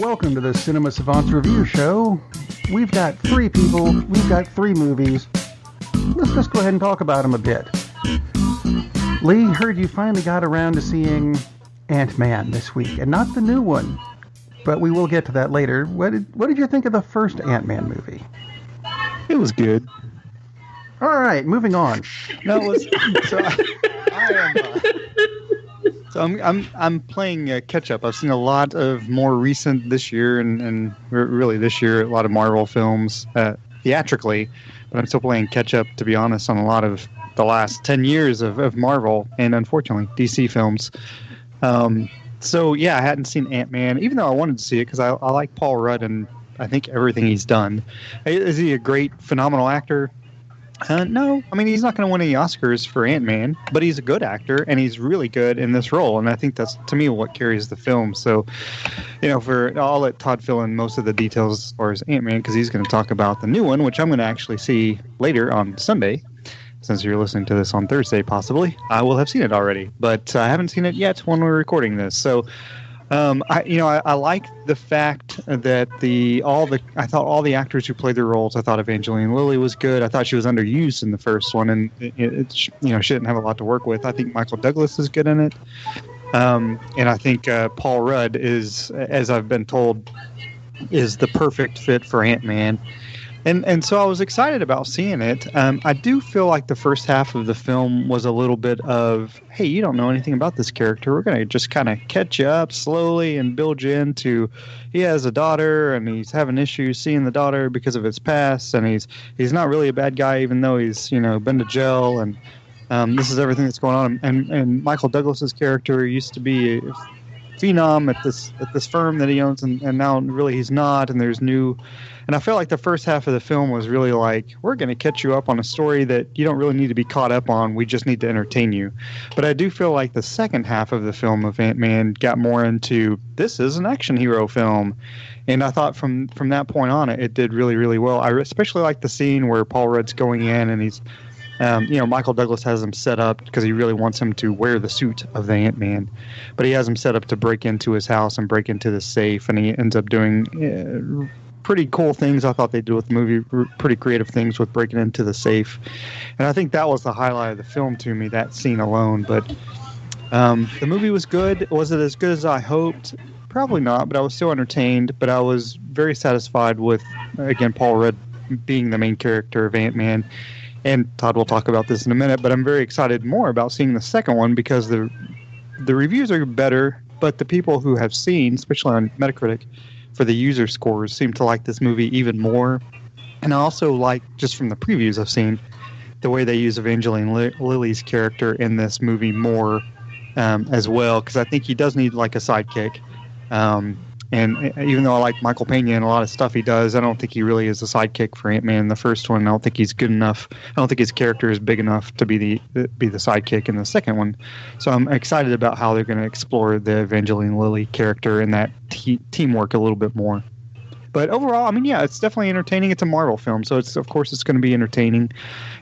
Welcome to the Cinema Savants Review Show. We've got three people, we've got three movies. Let's just go ahead and talk about them a bit. Lee, heard you finally got around to seeing Ant-Man this week, and not the new one, but we will get to that later. What did you think of the first Ant-Man movie? It was good. All right, moving on. No, it was. I'm playing catch up. I've seen a lot of more recent this year, and really this year, a lot of Marvel films theatrically, but I'm still playing catch up, to be honest, on a lot of the last 10 years of Marvel and, unfortunately, DC films. So yeah, I hadn't seen Ant-Man, even though I wanted to see it because I like Paul Rudd and I think everything he's done. Is he a great, phenomenal actor? No. I mean, he's not going to win any Oscars for Ant-Man, but he's a good actor, and he's really good in this role, and I think that's, to me, what carries the film. So, I'll let Todd fill in most of the details as far as Ant-Man, because he's going to talk about the new one, which I'm going to actually see later on Sunday. Since you're listening to this on Thursday, possibly, I will have seen it already, but I haven't seen it yet when we're recording this. So, I like the fact that I thought all the actors who played their roles. I thought Evangeline Lilly was good. I thought she was underused in the first one, and she didn't have a lot to work with. I think Michael Douglas is good in it, and I think Paul Rudd is, as I've been told, is the perfect fit for Ant-Man. And so I was excited about seeing it. I do feel like the first half of the film was a little bit of, hey, you don't know anything about this character. We're going to just kind of catch you up slowly and build you into, he has a daughter and he's having issues seeing the daughter because of his past. And he's not really a bad guy, even though he's, been to jail. And this is everything that's going on. And Michael Douglas's character used to be a phenom at this firm that he owns. And now really he's not. And there's new... And I felt like the first half of the film was really like, we're going to catch you up on a story that you don't really need to be caught up on. We just need to entertain you. But I do feel like the second half of the film of Ant-Man got more into, this is an action hero film. And I thought from that point on, it did really, really well. I especially like the scene where Paul Rudd's going in and he's, Michael Douglas has him set up because he really wants him to wear the suit of the Ant-Man. But he has him set up to break into his house and break into the safe. And he ends up doing... pretty cool things I thought they did with the movie, pretty creative things with breaking into the safe. And I think that was the highlight of the film to me, that scene alone. But the movie was good. Was it as good as I hoped? Probably not, but I was still entertained. But I was very satisfied with, again, Paul Rudd being the main character of Ant-Man. And Todd will talk about this in a minute, but I'm very excited more about seeing the second one because the reviews are better, but the people who have seen, especially on Metacritic, for the user scores, seem to like this movie even more. And I also like, just from the previews I've seen, the way they use Evangeline Lilly's character in this movie more as well, because I think he does need like a sidekick. And even though I like Michael Pena and a lot of stuff he does, I don't think he really is a sidekick for Ant-Man in the first one. I don't think he's good enough. I don't think his character is big enough to be the sidekick in the second one. So I'm excited about how they're going to explore the Evangeline Lilly character and that teamwork a little bit more. But overall, I mean, yeah, it's definitely entertaining. It's a Marvel film, so of course it's going to be entertaining.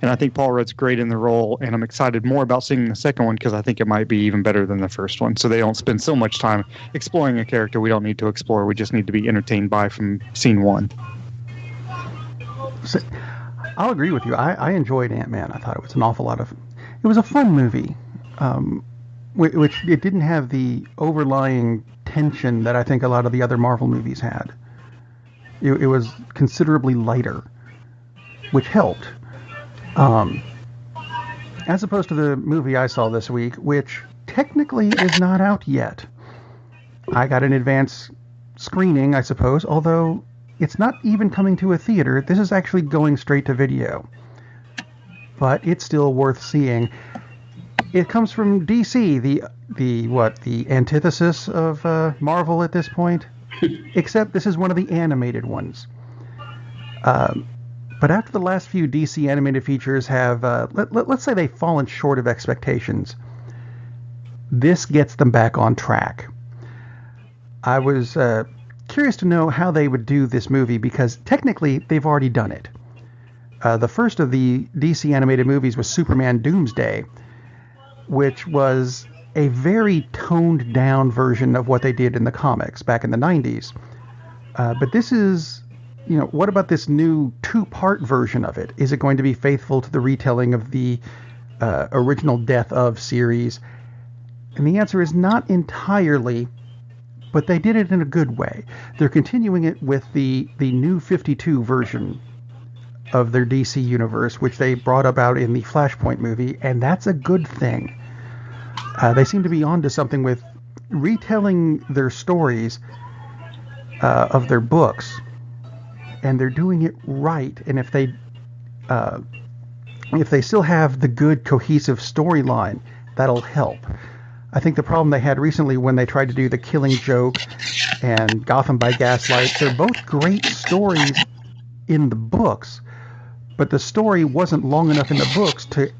And I think Paul Rudd's great in the role, and I'm excited more about seeing the second one because I think it might be even better than the first one. So they don't spend so much time exploring a character we don't need to explore. We just need to be entertained by from scene one. So, I'll agree with you. I enjoyed Ant-Man. I thought it was an awful lot of... It was a fun movie, which it didn't have the overlying tension that I think a lot of the other Marvel movies had. It was considerably lighter, which helped. As opposed to the movie I saw this week, which technically is not out yet. I got an advance screening, I suppose, although it's not even coming to a theater. This is actually going straight to video. But it's still worth seeing. It comes from DC, the antithesis of Marvel at this point. Except this is one of the animated ones. But after the last few DC animated features have, let's say they've fallen short of expectations, this gets them back on track. I was curious to know how they would do this movie because technically they've already done it. The first of the DC animated movies was Superman Doomsday, which was a very toned down version of what they did in the comics back in the 90s. But this is, what about this new two-part version of it? Is it going to be faithful to the retelling of the original Death of series? And the answer is not entirely, but they did it in a good way. They're continuing it with the new 52 version of their DC universe, which they brought about in the Flashpoint movie, and that's a good thing. They seem to be onto something with retelling their stories of their books, and they're doing it right. And if they still have the good cohesive storyline, that'll help. I think the problem they had recently when they tried to do The Killing Joke and Gotham by Gaslight, they're both great stories in the books, but the story wasn't long enough in the books to,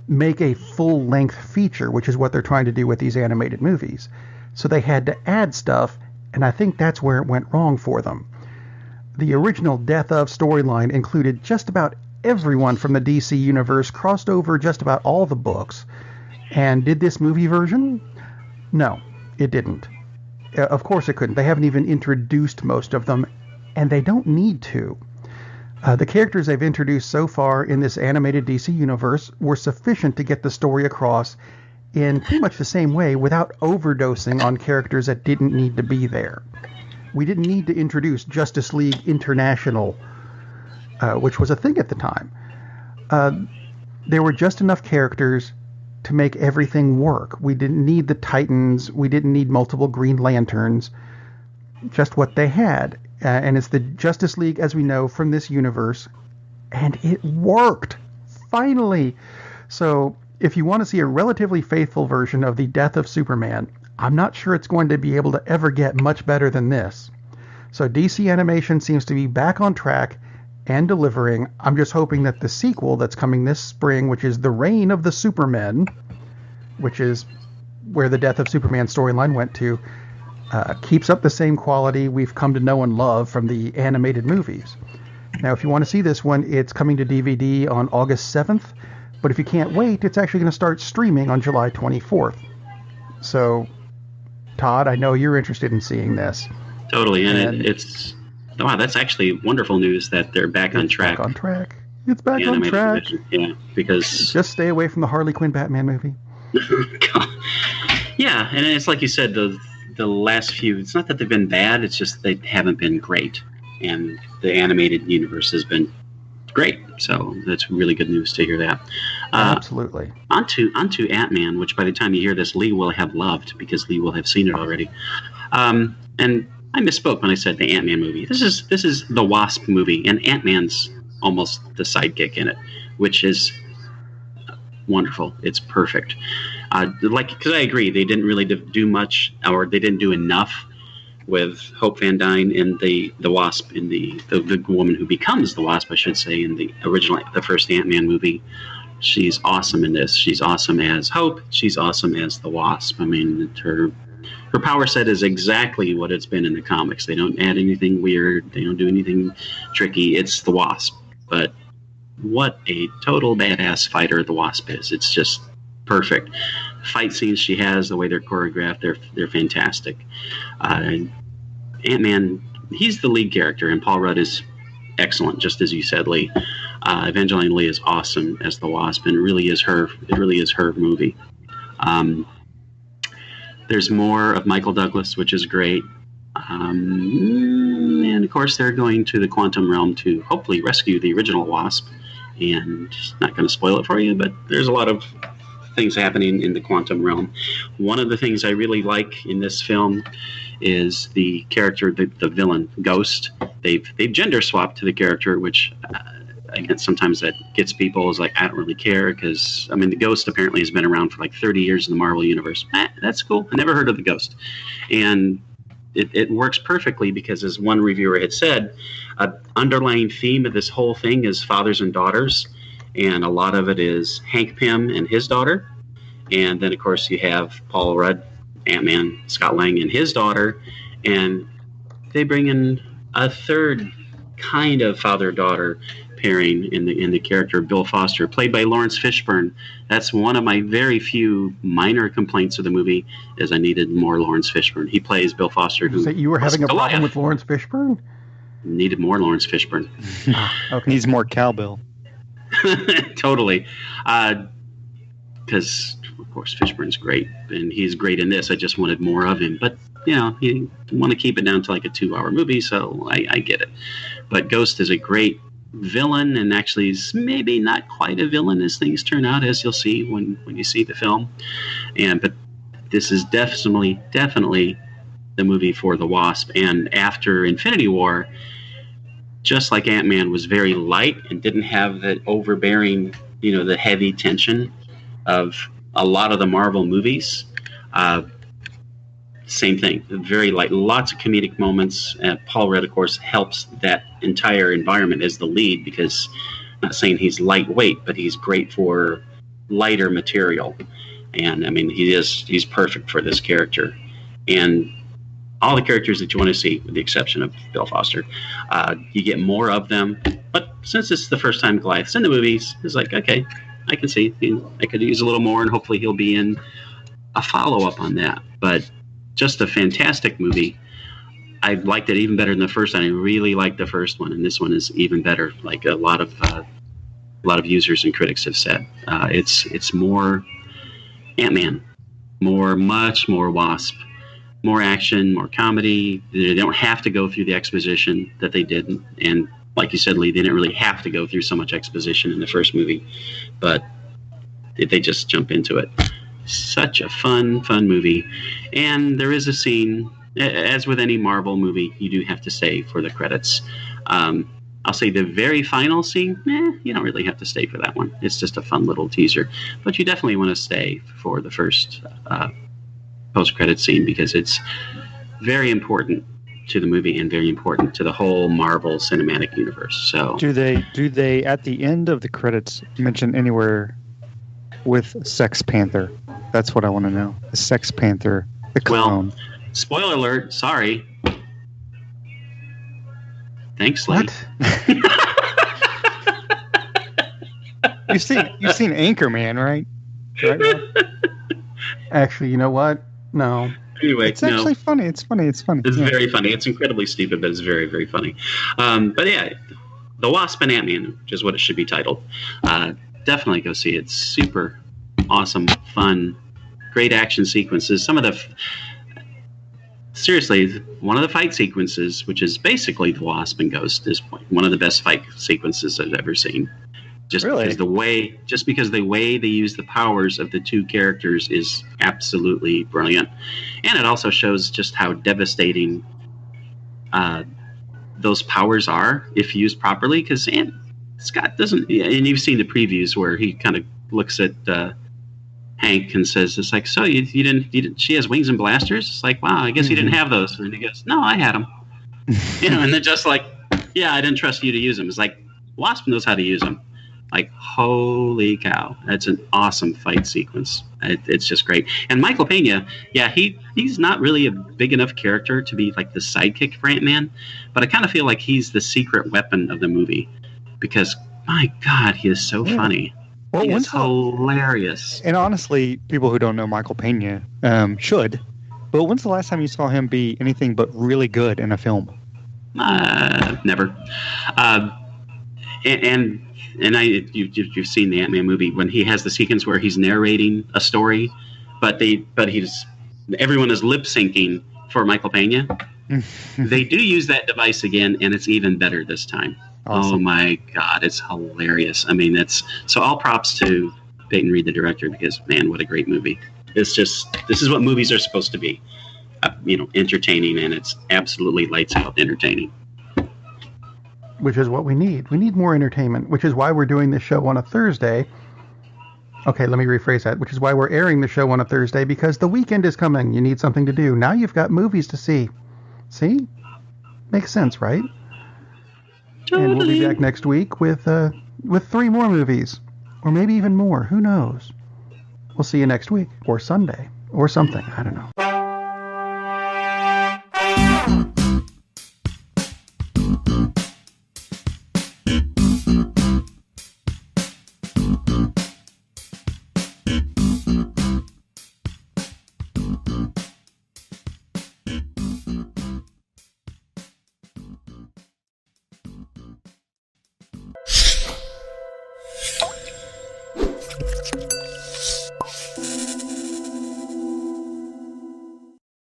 make a full-length feature, which is what they're trying to do with these animated movies. So they had to add stuff, and I think that's where it went wrong for them. The original Death of storyline included just about everyone from the DC universe, crossed over just about all the books. And did this movie version? No, it didn't. Of course it couldn't. They haven't even introduced most of them, and they don't need to. The characters they've introduced so far in this animated DC universe were sufficient to get the story across in pretty much the same way without overdosing on characters that didn't need to be there. We didn't need to introduce Justice League International, which was a thing at the time. There were just enough characters to make everything work. We didn't need the Titans. We didn't need multiple Green Lanterns. Just what they had. And it's the Justice League as we know from this universe. And it worked. Finally. So if you want to see a relatively faithful version of the Death of Superman, I'm not sure it's going to be able to ever get much better than this. So DC Animation seems to be back on track and delivering. I'm just hoping that the sequel that's coming this spring, which is The Reign of the Supermen, which is where the Death of Superman storyline went to, keeps up the same quality we've come to know and love from the animated movies. Now, if you want to see this one, it's coming to DVD on August 7th, but if you can't wait, it's actually going to start streaming on July 24th. So, Todd, I know you're interested in seeing this. Totally, and it's... Wow, that's actually wonderful news that they're back on track. Back on track. It's back on track. Yeah, because... Just stay away from the Harley Quinn Batman movie. Yeah, and it's like you said, the last few, it's not that they've been bad, it's just they haven't been great. And the animated universe has been great. So that's really good news to hear that. Absolutely. Onto Ant-Man, which by the time you hear this, Lee will have loved, because Lee will have seen it already. And I misspoke when I said the Ant-Man movie. This is the Wasp movie, and Ant-Man's almost the sidekick in it, which is wonderful. It's perfect. Because I agree, they didn't really do much, or they didn't do enough with Hope Van Dyne in the Wasp, in the woman who becomes the Wasp, I should say, in the first Ant-Man movie. She's awesome in this. She's awesome as Hope. She's awesome as the Wasp. I mean, her power set is exactly what it's been in the comics. They don't add anything weird. They don't do anything tricky. It's the Wasp. But what a total badass fighter the Wasp is. It's just perfect. Fight scenes she has, the way they're choreographed, they're fantastic. Ant-Man, he's the lead character, and Paul Rudd is excellent, just as you said, Lee. Evangeline Lee is awesome as the Wasp, and it really is her movie. There's more of Michael Douglas, which is great. And of course, they're going to the quantum realm to hopefully rescue the original Wasp. And not going to spoil it for you, but there's a lot of things happening in the quantum realm. One of the things I really like in this film is the character, the villain, Ghost. They've gender swapped to the character, which again, sometimes that gets people is like, I don't really care, because I mean the Ghost apparently has been around for like 30 years in the Marvel universe. That's cool. I never heard of the Ghost, and it works perfectly because, as one reviewer had said, an underlying theme of this whole thing is fathers and daughters, and a lot of it is Hank Pym and his daughter, and then of course you have Paul Rudd, Ant-Man, Scott Lang and his daughter, and they bring in a third kind of father-daughter pairing in the character of Bill Foster, played by Lawrence Fishburne. That's one of my very few minor complaints of the movie, is I needed more Lawrence Fishburne. He plays Bill Foster. Who So you were having a Goliath. problem with Lawrence Fishburne? Needed more Lawrence Fishburne. Okay. Needs more cowbell. Totally. Because, of course, Fishburne's great, and he's great in this. I just wanted more of him. But, you want to keep it down to like a 2-hour movie, so I get it. But Ghost is a great villain, and actually is maybe not quite a villain as things turn out, as you'll see when you see the film. But this is definitely the movie for the Wasp. And after Infinity War, just like Ant-Man was very light and didn't have the overbearing, the heavy tension of a lot of the Marvel movies. Same thing, very light, lots of comedic moments. Paul Rudd, of course, helps that entire environment as the lead, because I'm not saying he's lightweight, but he's great for lighter material. And I mean, he's perfect for this character. And all the characters that you want to see, with the exception of Bill Foster, you get more of them. But since it's the first time Goliath's in the movies, it's like, okay, I can see. I could use a little more, and hopefully he'll be in a follow-up on that. But just a fantastic movie. I liked it even better than the first one. I really liked the first one, and this one is even better. Like a lot of users and critics have said, it's more Ant-Man, much more Wasp, more action, more comedy. They don't have to go through the exposition that they did, and like you said, Lee, they didn't really have to go through so much exposition in the first movie, but they just jump into it. Such a fun movie. And there is a scene, as with any Marvel movie, you do have to stay for the credits. I'll say the very final scene, you don't really have to stay for that one. It's just a fun little teaser. But you definitely want to stay for the first post-credit scene, because it's very important to the movie and very important to the whole Marvel Cinematic Universe. So, do they at the end of the credits mention anywhere with Sex Panther? That's what I want to know. The Sex Panther, the clone. Well, spoiler alert. Sorry. Thanks, Lee. What? You've seen Anchorman, right? Actually, you know what? No. Anyway, it's actually funny. It's funny. It's very funny. It's incredibly stupid, but it's very, very funny. But yeah, The Wasp and Ant-Man, which is what it should be titled. Definitely go see it. It's super awesome, fun, great action sequences. Seriously, one of the fight sequences, which is basically The Wasp and Ghost, is one of the best fight sequences I've ever seen. Because the way they use the powers of the two characters is absolutely brilliant. And it also shows just how devastating those powers are if used properly. Because Scott doesn't, and you've seen the previews where he kind of looks at Hank and says, it's like, so you didn't, she has wings and blasters? It's like, wow, I guess you didn't have those. And he goes, no, I had them. And they're just like, yeah, I didn't trust you to use them. It's like, Wasp knows how to use them. Like, holy cow. That's an awesome fight sequence. It's just great. And Michael Pena, yeah, he's not really a big enough character to be like the sidekick for Ant-Man, but I kind of feel like he's the secret weapon of the movie, because, my God, he is so funny. Well, he is hilarious. And honestly, people who don't know Michael Pena should. But when's the last time you saw him be anything but really good in a film? Never. You've seen the Ant-Man movie when he has the sequence where he's narrating a story, but everyone is lip syncing for Michael Pena. They do use that device again, and it's even better this time. Awesome. Oh my God, it's hilarious. I mean, so all props to Peyton Reed, the director, because man, what a great movie. This is what movies are supposed to be. Entertaining, and it's absolutely lights out entertaining. Which is what we need. We need more entertainment, which is why we're doing this show on a Thursday. Okay, let me rephrase that. Which is why we're airing the show on a Thursday, because the weekend is coming. You need something to do. Now you've got movies to see. See? Makes sense, right? Totally. And we'll be back next week with 3 more movies. Or maybe even more. Who knows? We'll see you next week. Or Sunday. Or something. I don't know.